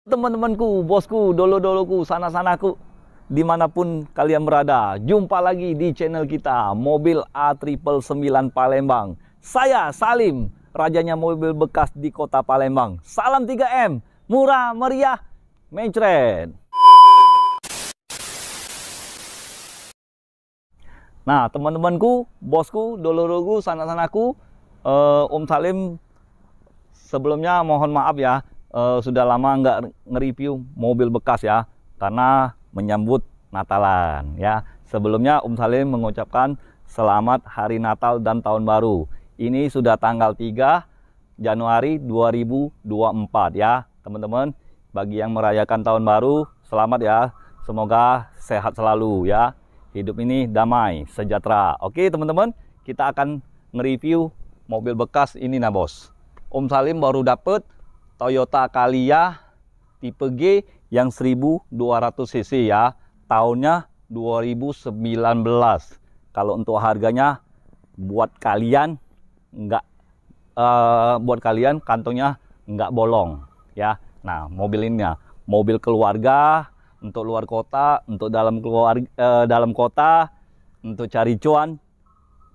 Teman-temanku, bosku, dolo-doloku, sana-sanaku, dimanapun kalian berada, jumpa lagi di channel kita, Mobil A999 Palembang. Saya Salim, rajanya mobil bekas di kota Palembang. Salam 3M, murah, meriah, mencret. Nah, teman-temanku, bosku, dolo-doloku, sana-sanaku, Om Salim sebelumnya mohon maaf ya. Sudah lama nggak nge-review mobil bekas ya, karena menyambut Natalan ya. Sebelumnya Om Salim mengucapkan selamat Hari Natal dan Tahun Baru. Ini sudah tanggal 3 Januari 2024 ya teman-teman. Bagi yang merayakan Tahun Baru, selamat ya. Semoga sehat selalu ya. Hidup ini damai, sejahtera. Oke teman-teman, kita akan nge-review mobil bekas ini nah bos. Om Salim baru dapet Toyota Calya tipe G yang 1200 cc ya, tahunnya 2019. Kalau untuk harganya buat kalian kantongnya nggak bolong ya. Nah, mobil ini ya, mobil keluarga untuk luar kota, untuk dalam kota, untuk cari cuan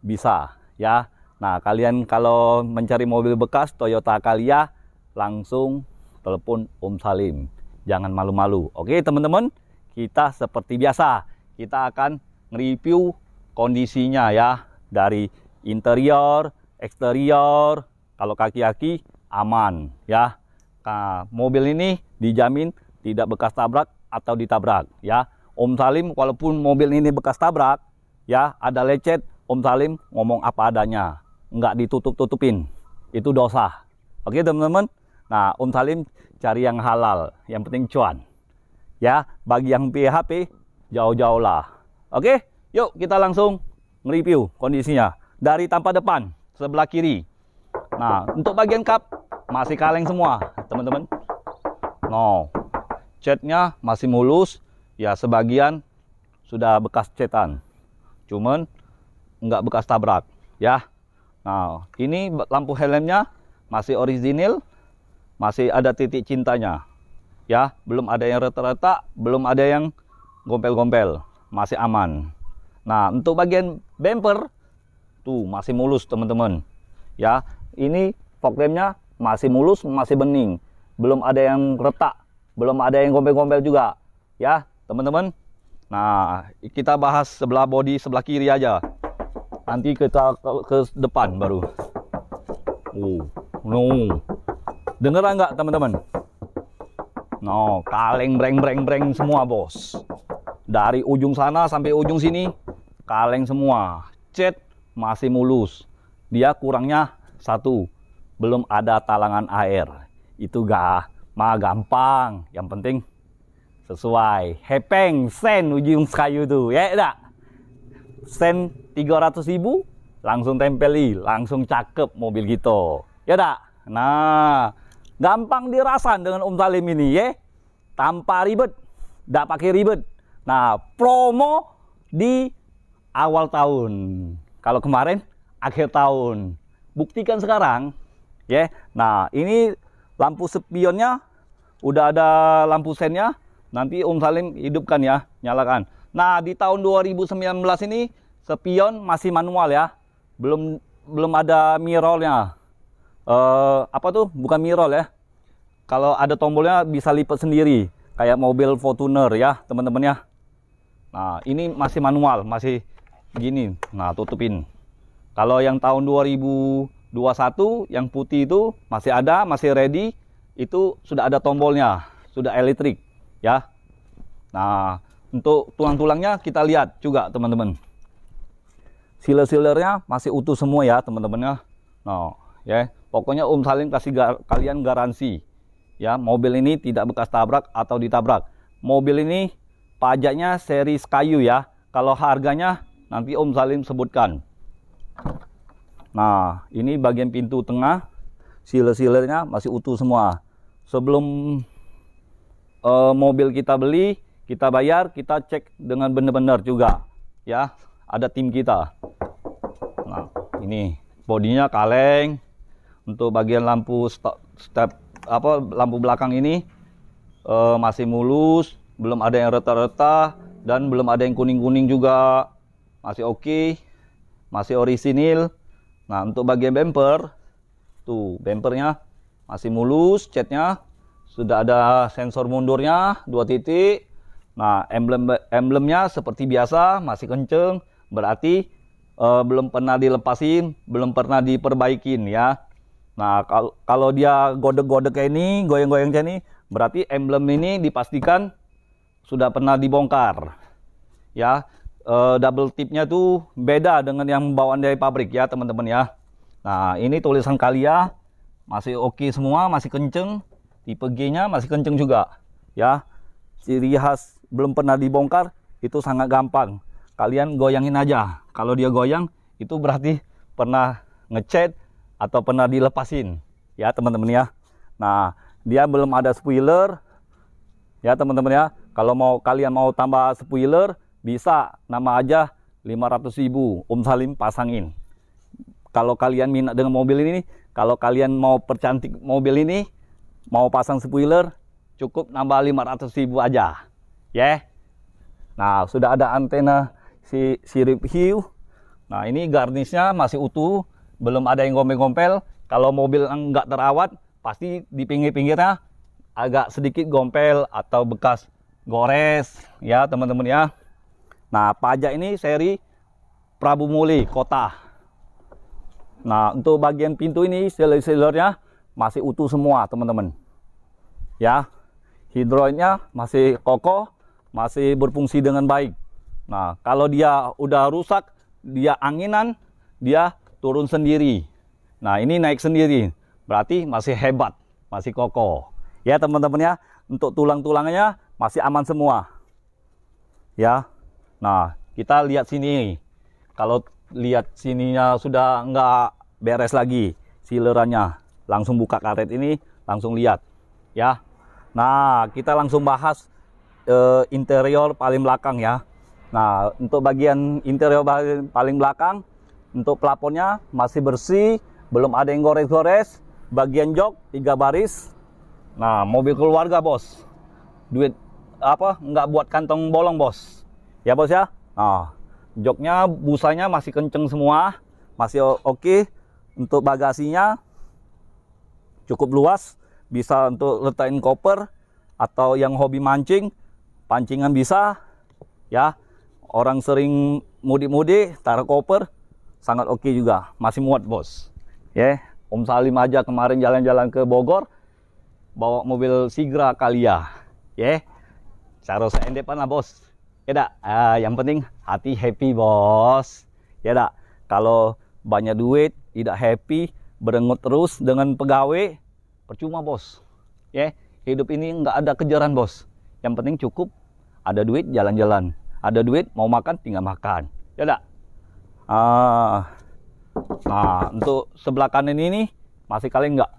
bisa ya. Nah, kalian kalau mencari mobil bekas Toyota Calya, langsung telepon Om Salim, jangan malu-malu. Oke teman-teman, kita seperti biasa, kita akan nge-review kondisinya ya, dari interior, eksterior. Kalau kaki-kaki aman ya. Nah, mobil ini dijamin tidak bekas tabrak atau ditabrak ya. Om Salim walaupun mobil ini bekas tabrak ya, ada lecet, Om Salim ngomong apa adanya, nggak ditutup-tutupin, itu dosa. Oke teman-teman. Nah, Om Salim cari yang halal, yang penting cuan. Ya, bagi yang PHP, jauh-jauh lah. Oke, yuk kita langsung nge-review kondisinya. Dari tampak depan, sebelah kiri. Nah, untuk bagian kap, masih kaleng semua, teman-teman. No, catnya masih mulus. Ya, sebagian sudah bekas cetan. Cuman, nggak bekas tabrak. Ya, nah, ini lampu helmnya masih orisinil. Masih ada titik cintanya ya, belum ada yang retak-retak, belum ada yang gompel-gompel, masih aman. Nah, untuk bagian bumper tuh masih mulus teman-teman ya. Ini fog lampnya masih mulus, masih bening, belum ada yang retak, belum ada yang gompel-gompel juga ya teman-teman. Nah, kita bahas sebelah bodi sebelah kiri aja, nanti kita ke depan baru. Dengeran nggak teman-teman? No, kaleng breng semua bos. Dari ujung sana sampai ujung sini kaleng semua. Cat masih mulus. Dia kurangnya satu, belum ada talangan air. Itu mah gampang. Yang penting sesuai. Hepeng sen ujung kayu tuh ya enggak? Sen 300.000 langsung tempeli, langsung cakep mobil gitu. Ya enggak? Nah, gampang dirasakan dengan Om Salim ini ya, tanpa ribet, tidak pakai ribet. Nah, promo di awal tahun, kalau kemarin akhir tahun, buktikan sekarang ya. Nah, ini lampu spionnya udah ada, lampu sennya nanti Om Salim hidupkan ya, nyalakan. Nah, di tahun 2019 ini spion masih manual ya, belum ada mirrornya. Apa tuh, bukan mirror ya, kalau ada tombolnya bisa lipat sendiri kayak mobil Fortuner ya teman-teman ya. Nah, ini masih manual, masih gini. Nah, tutupin. Kalau yang tahun 2021 yang putih itu masih ada, masih ready, itu sudah ada tombolnya, sudah elektrik ya. Nah, untuk tulang-tulangnya kita lihat juga teman-teman, sealer-sealernya masih utuh semua ya teman-teman ya. Nah ya, pokoknya Om Salim kasih kalian garansi ya, mobil ini tidak bekas tabrak atau ditabrak. Mobil ini pajaknya seri kayu ya. Kalau harganya nanti Om Salim sebutkan. Nah, ini bagian pintu tengah, sealer-sealernya masih utuh semua. Sebelum mobil kita beli, kita bayar, kita cek dengan benar-benar juga ya. Ada tim kita. Nah, ini bodinya kaleng. Untuk bagian lampu lampu belakang ini masih mulus, belum ada yang retak-retak, dan belum ada yang kuning-kuning juga. Masih oke, masih orisinil. Nah, untuk bagian bumper, tuh bumpernya masih mulus, catnya sudah ada sensor mundurnya 2 titik. Nah, emblemnya seperti biasa masih kenceng, berarti belum pernah dilepasin, belum pernah diperbaikin ya. Nah, kalau dia godek-godek kayak ini, goyang-goyang kayak ini, berarti emblem ini dipastikan sudah pernah dibongkar ya. Double tipnya tuh beda dengan yang bawaan dari pabrik ya teman-teman ya. Nah, ini tulisan Calya masih oke semua, masih kenceng. Tipe G nya masih kenceng juga ya. Ciri khas belum pernah dibongkar itu sangat gampang, kalian goyangin aja. Kalau dia goyang itu berarti pernah ngecat atau pernah dilepasin ya teman-teman ya. Nah, dia belum ada spoiler ya teman-teman ya. Kalau kalian mau tambah spoiler, bisa, nama aja 500.000 Om Salim pasangin. Kalau kalian minat dengan mobil ini, kalau kalian mau percantik mobil ini, mau pasang spoiler, cukup nambah 500.000 aja ya. Nah, sudah ada antena sirip hiu. Nah, ini garnisnya masih utuh, belum ada yang gompel-gompel. Kalau mobil enggak terawat, pasti di pinggir-pinggirnya agak sedikit gompel atau bekas gores ya teman-teman ya. Nah, pajak ini seri Prabu Muli Kota. Nah, untuk bagian pintu ini sealer-sealernya masih utuh semua teman-teman ya. Hidroidnya masih kokoh, masih berfungsi dengan baik. Nah, kalau dia udah rusak, dia anginan, dia turun sendiri. Nah, ini naik sendiri, berarti masih hebat, masih kokoh ya teman-teman ya. Untuk tulang-tulangnya masih aman semua ya. Nah, kita lihat sini. Kalau lihat sininya sudah nggak beres lagi sealerannya, langsung buka karet ini, langsung lihat ya. Nah, kita langsung bahas interior paling belakang ya. Nah, untuk bagian interior paling belakang, untuk plafonnya masih bersih, belum ada yang gores-gores. Bagian jok 3 baris. Nah, mobil keluarga bos, duit apa nggak buat kantong bolong bos ya bos ya. Nah, joknya, busanya masih kenceng semua, masih oke. Untuk bagasinya cukup luas, bisa untuk letakin koper, atau yang hobi mancing, pancingan bisa ya. Orang sering mudik-mudik taruh koper, sangat oke juga, masih muat bos ya. Om Salim aja kemarin jalan-jalan ke Bogor bawa mobil Sigra Calya ya. Cara saya endepan lah bos ya dak. Yang penting hati happy bos ya dak. Kalau banyak duit tidak happy, berengut terus dengan pegawai, percuma bos ya. Hidup ini nggak ada kejaran bos, yang penting cukup ada duit jalan-jalan, ada duit mau makan tinggal makan ya dak. Nah, untuk sebelah kanan ini masih kaleng nggak?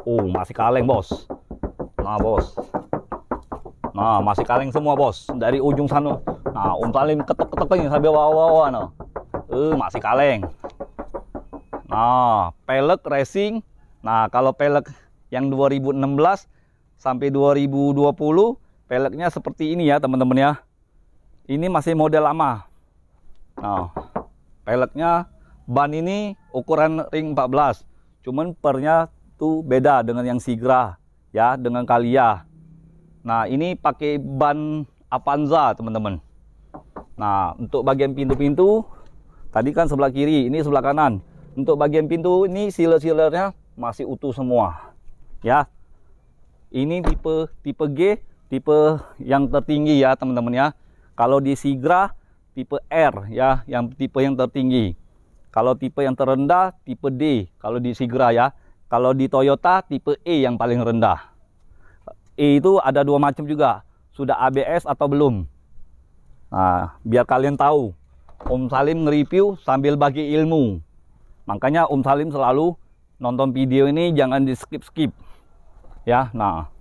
Oh, masih kaleng bos. Nah bos, nah masih kaleng semua bos dari ujung sana. Nah, Om Salim ketok-ketoknya sampai bawah-bawah no. Masih kaleng. Nah, pelek racing. Nah, kalau pelek yang 2016 sampai 2020, peleknya seperti ini ya teman-teman ya. Ini masih model lama. Nah, peleknya, ban ini ukuran ring 14, cuman pernya tuh beda dengan yang Sigra ya, dengan Calya. Nah, ini pakai ban Avanza teman-teman. Nah, untuk bagian pintu-pintu tadi kan sebelah kiri, ini sebelah kanan. Untuk bagian pintu ini sealer-sealernya masih utuh semua ya. Ini tipe G, tipe yang tertinggi ya teman-teman ya. Kalau di Sigra tipe R ya, yang tipe yang tertinggi. Kalau tipe yang terendah tipe D kalau di Sigra ya. Kalau di Toyota tipe E yang paling rendah. E itu ada 2 macam juga, sudah ABS atau belum. Nah, biar kalian tahu, Om Salim nge-review sambil bagi ilmu. Makanya Om Salim selalu nonton video ini jangan di skip-skip ya. Nah,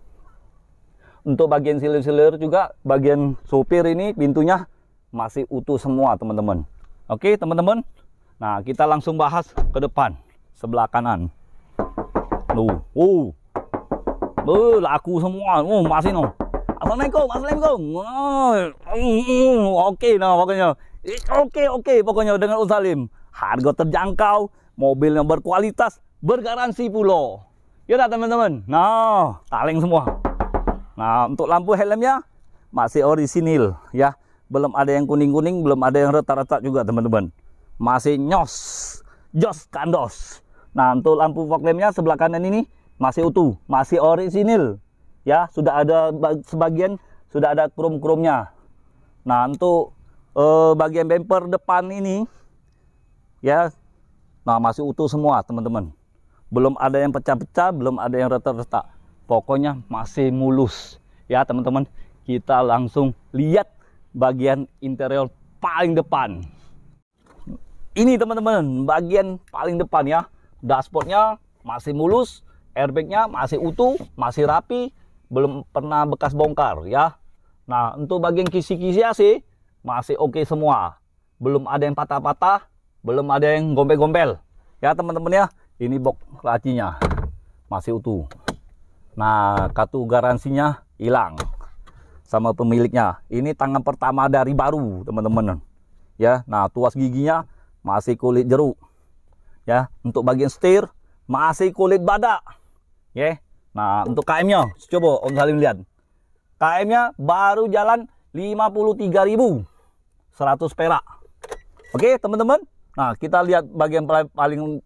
untuk bagian silir-silir juga, bagian supir ini pintunya masih utuh semua teman-teman. Oke teman-teman, nah kita langsung bahas ke depan sebelah kanan. Laku semua. Masih no. Assalamualaikum, assalamualaikum. Oke no pokoknya. Oke pokoknya dengan Om Salim. Harga terjangkau, mobilnya berkualitas, bergaransi pulo. Ya teman-teman. Nah, kaleng semua. Nah, untuk lampu helmnya masih orisinil ya. Belum ada yang kuning-kuning, belum ada yang retak-retak juga teman-teman. Masih jos kandos. Nah, untuk lampu fog lampnya sebelah kanan ini masih utuh, masih orisinil. Ya, sudah ada sebagian sudah ada krom-kromnya. Nah, untuk bagian bumper depan ini ya, nah masih utuh semua teman-teman. Belum ada yang pecah-pecah, belum ada yang retak-retak. Pokoknya masih mulus ya teman-teman. Kita langsung lihat bagian interior paling depan. Ini teman-teman, bagian paling depan ya. Dashboardnya masih mulus, airbagnya masih utuh, masih rapi, belum pernah bekas bongkar ya. Nah, untuk bagian kisi-kisi AC masih oke semua. Belum ada yang patah-patah, belum ada yang gombel-gombel. Ya teman-teman ya, ini box lacinya masih utuh. Nah, kartu garansinya hilang sama pemiliknya. Ini tangan pertama dari baru teman-teman. Ya, nah tuas giginya masih kulit jeruk. Ya, untuk bagian setir masih kulit badak. Ya. Nah, untuk KM-nya coba Om Salim lihat. KM-nya baru jalan 53.100 perak. Oke, teman-teman. Nah, kita lihat bagian paling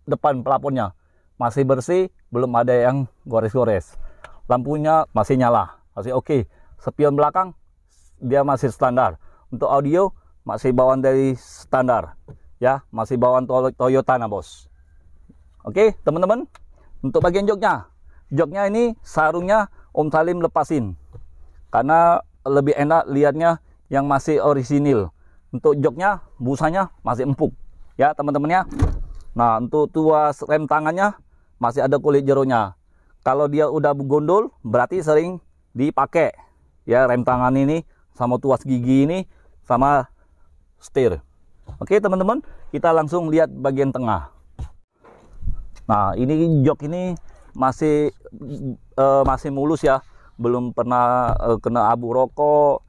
depan pelaponnya. Masih bersih, belum ada yang gores-gores. Lampunya masih nyala, masih oke. Spion belakang dia masih standar. Untuk audio masih bawaan dari standar. Ya, masih bawaan Toyota nah, Bos. Oke, teman-teman. Untuk bagian joknya. Joknya ini sarungnya Om Salim lepasin. Karena lebih enak lihatnya yang masih orisinil. Untuk joknya, busanya masih empuk. Ya, teman-teman ya. Nah, untuk tuas rem tangannya masih ada kulit jeronya. Kalau dia udah gondol, berarti sering dipakai. Ya, rem tangan ini sama tuas gigi ini sama setir. Oke, teman-teman, kita langsung lihat bagian tengah. Nah, ini jok ini masih mulus ya. Belum pernah kena abu rokok,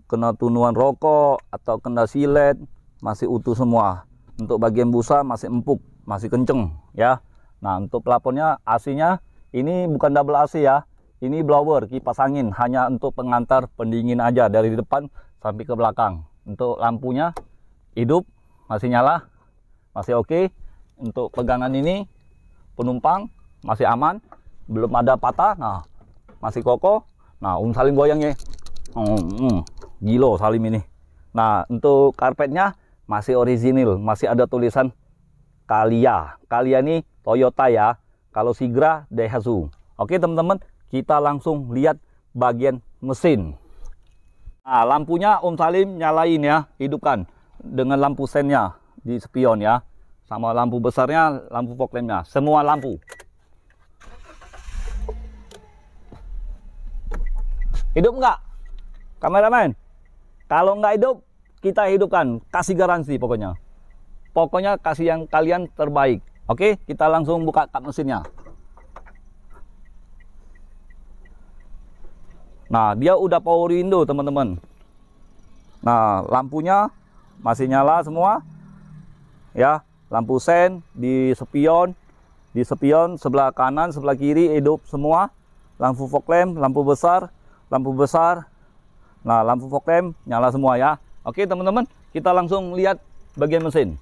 kena tunuan rokok atau kena silet, masih utuh semua. Untuk bagian busa masih empuk, masih kenceng ya. Nah, untuk plafonnya AC-nya ini bukan double AC ya. Ini blower, kipas angin, hanya untuk pengantar pendingin aja dari depan sampai ke belakang. Untuk lampunya hidup, masih nyala, masih oke. Untuk pegangan ini penumpang masih aman, belum ada patah. Nah, masih kokoh. Nah, Om Salim goyangnya. Gilo Salim ini. Nah, untuk karpetnya masih orisinil, masih ada tulisan Kalia. Kalia ini Toyota ya. Kalau Sigra Daihatsu. Oke, teman-teman, kita langsung lihat bagian mesin. Nah, lampunya Om Salim nyalain ya, hidupkan dengan lampu sennya di spion ya. Sama lampu besarnya, lampu fog lampnya, semua lampu. Hidup nggak? Kameramen? Kalau nggak hidup, kita hidupkan, kasih garansi pokoknya. Pokoknya kasih yang kalian terbaik. Oke, kita langsung buka kap mesinnya. Nah, dia udah power window teman-teman. Nah, lampunya masih nyala semua. Ya, lampu sen di spion sebelah kanan, sebelah kiri hidup semua. Lampu fog lamp, lampu besar. Nah, lampu fog lamp nyala semua ya. Oke, teman-teman, kita langsung lihat bagian mesin.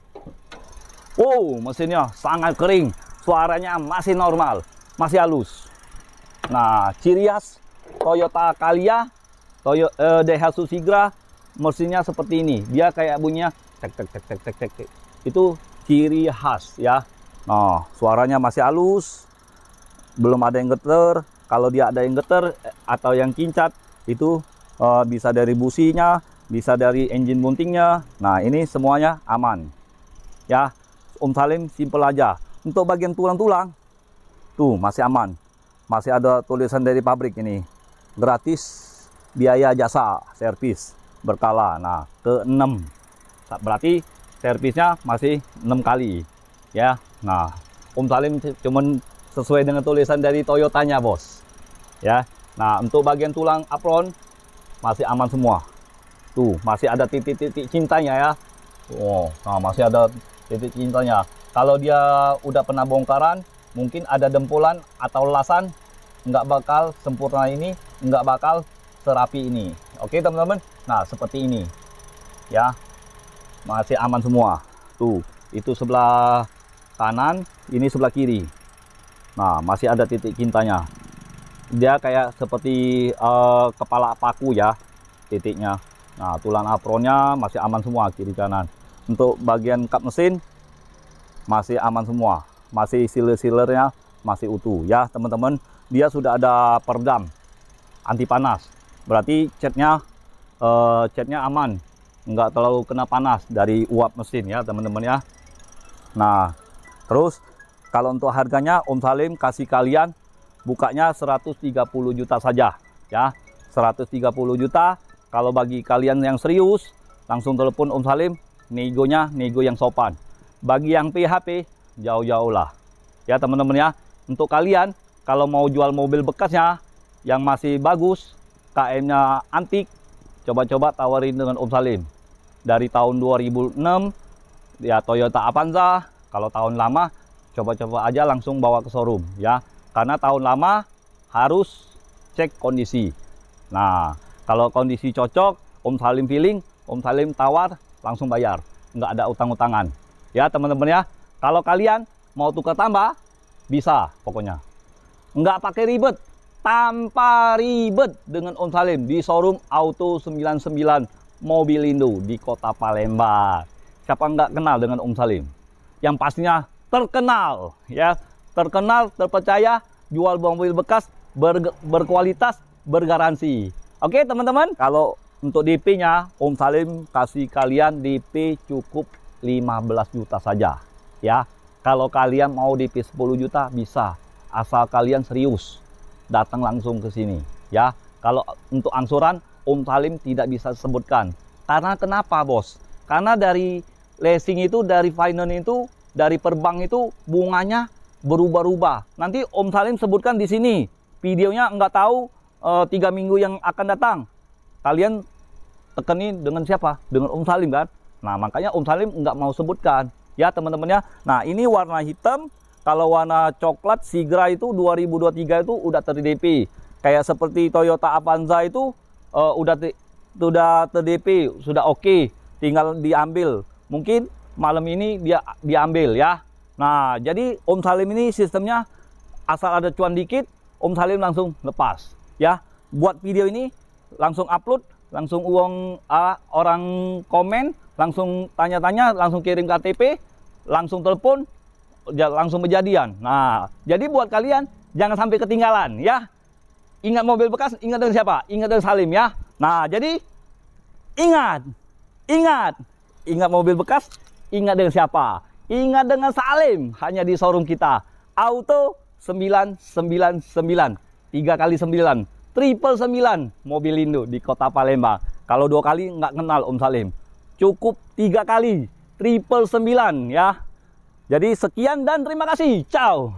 Wow, mesinnya sangat kering. Suaranya masih normal, masih halus. Nah, ciri khas Toyota Calya, Daihatsu Sigra, mesinnya seperti ini. Dia kayak bunyinya tek tek tek tek tek tek tek. Itu ciri khas ya. Nah, suaranya masih halus. Belum ada yang getar. Kalau dia ada yang getar atau yang kincat, itu bisa dari businya, bisa dari engine buntingnya. Nah, ini semuanya aman. Ya, Om Salim simple aja. Untuk bagian tulang-tulang, tuh masih aman. Masih ada tulisan dari pabrik ini. Gratis biaya jasa servis berkala. Nah, ke-6. Berarti servisnya masih 6 kali. Ya. Nah, Om Salim cuman sesuai dengan tulisan dari Toyotanya, Bos. ya. Nah, untuk bagian tulang apron masih aman semua. Tuh, masih ada titik-titik cintanya ya. Oh, nah masih ada titik cintanya. Kalau dia udah pernah bongkaran, mungkin ada dempulan atau lasan, nggak bakal sempurna ini, nggak bakal serapi ini. Oke teman-teman. Nah seperti ini, ya, masih aman semua. Tuh, itu sebelah kanan, ini sebelah kiri. Nah masih ada titik cintanya. Dia kayak seperti kepala paku ya, titiknya. Nah, tulang apronnya masih aman semua kiri kanan. Untuk bagian kap mesin masih aman semua. Masih sealer-sealernya masih utuh ya, teman-teman. Dia sudah ada peredam anti panas. Berarti catnya aman. Nggak terlalu kena panas dari uap mesin ya, teman-teman ya. Nah, terus kalau untuk harganya Om Salim kasih kalian bukanya 130 juta saja ya. 130 juta. Kalau bagi kalian yang serius, langsung telepon Om Salim, negonya nego yang sopan. Bagi yang PHP, jauh-jauh lah. Ya teman-teman ya, untuk kalian kalau mau jual mobil bekasnya yang masih bagus, KM-nya antik, coba-coba tawarin dengan Om Salim. Dari tahun 2006, ya Toyota Avanza. Kalau tahun lama, coba-coba aja langsung bawa ke showroom ya. Karena tahun lama harus cek kondisi. Nah, kalau kondisi cocok, Om Salim feeling, Om Salim tawar, langsung bayar. Nggak ada utang-utangan. Ya teman-teman ya, kalau kalian mau tukar tambah, bisa pokoknya. Nggak pakai ribet, tanpa ribet dengan Om Salim di showroom Auto 99 Mobilindo di Kota Palembang. Siapa nggak kenal dengan Om Salim? Yang pastinya terkenal, ya, terkenal, terpercaya, jual mobil bekas, berkualitas, bergaransi. Oke teman-teman, kalau untuk DP-nya Om Salim kasih kalian DP cukup 15 juta saja ya. Kalau kalian mau DP 10 juta bisa, asal kalian serius datang langsung ke sini ya. Kalau untuk angsuran Om Salim tidak bisa sebutkan. Karena kenapa bos? Karena dari leasing itu, dari finance itu, dari perbank itu bunganya berubah-ubah. Nanti Om Salim sebutkan di sini. Videonya nggak tahu 3 minggu yang akan datang. Kalian tekenin dengan siapa? Dengan Om Salim kan? Nah makanya Om Salim nggak mau sebutkan. Ya teman-teman ya. Nah ini warna hitam. Kalau warna coklat Sigra itu 2023 itu udah ter-DP. Kayak seperti Toyota Avanza itu sudah ter-DP, sudah oke. Tinggal diambil. Mungkin malam ini dia diambil ya. Nah jadi Om Salim ini sistemnya asal ada cuan dikit, Om Salim langsung lepas. Ya, buat video ini langsung upload, langsung orang komen, langsung tanya-tanya, langsung kirim KTP, langsung telepon, langsung kejadian. Nah, jadi buat kalian jangan sampai ketinggalan ya. Ingat mobil bekas, ingat dengan siapa? Ingat dengan Salim ya. Nah, jadi ingat mobil bekas, ingat dengan siapa? Ingat dengan Salim, hanya di showroom kita. Auto 999. 3 kali 9, 999 Mobilindo di Kota Palembang. Kalau 2 kali nggak kenal Om Salim. Cukup 3 kali 999 ya. Jadi sekian dan terima kasih. Ciao.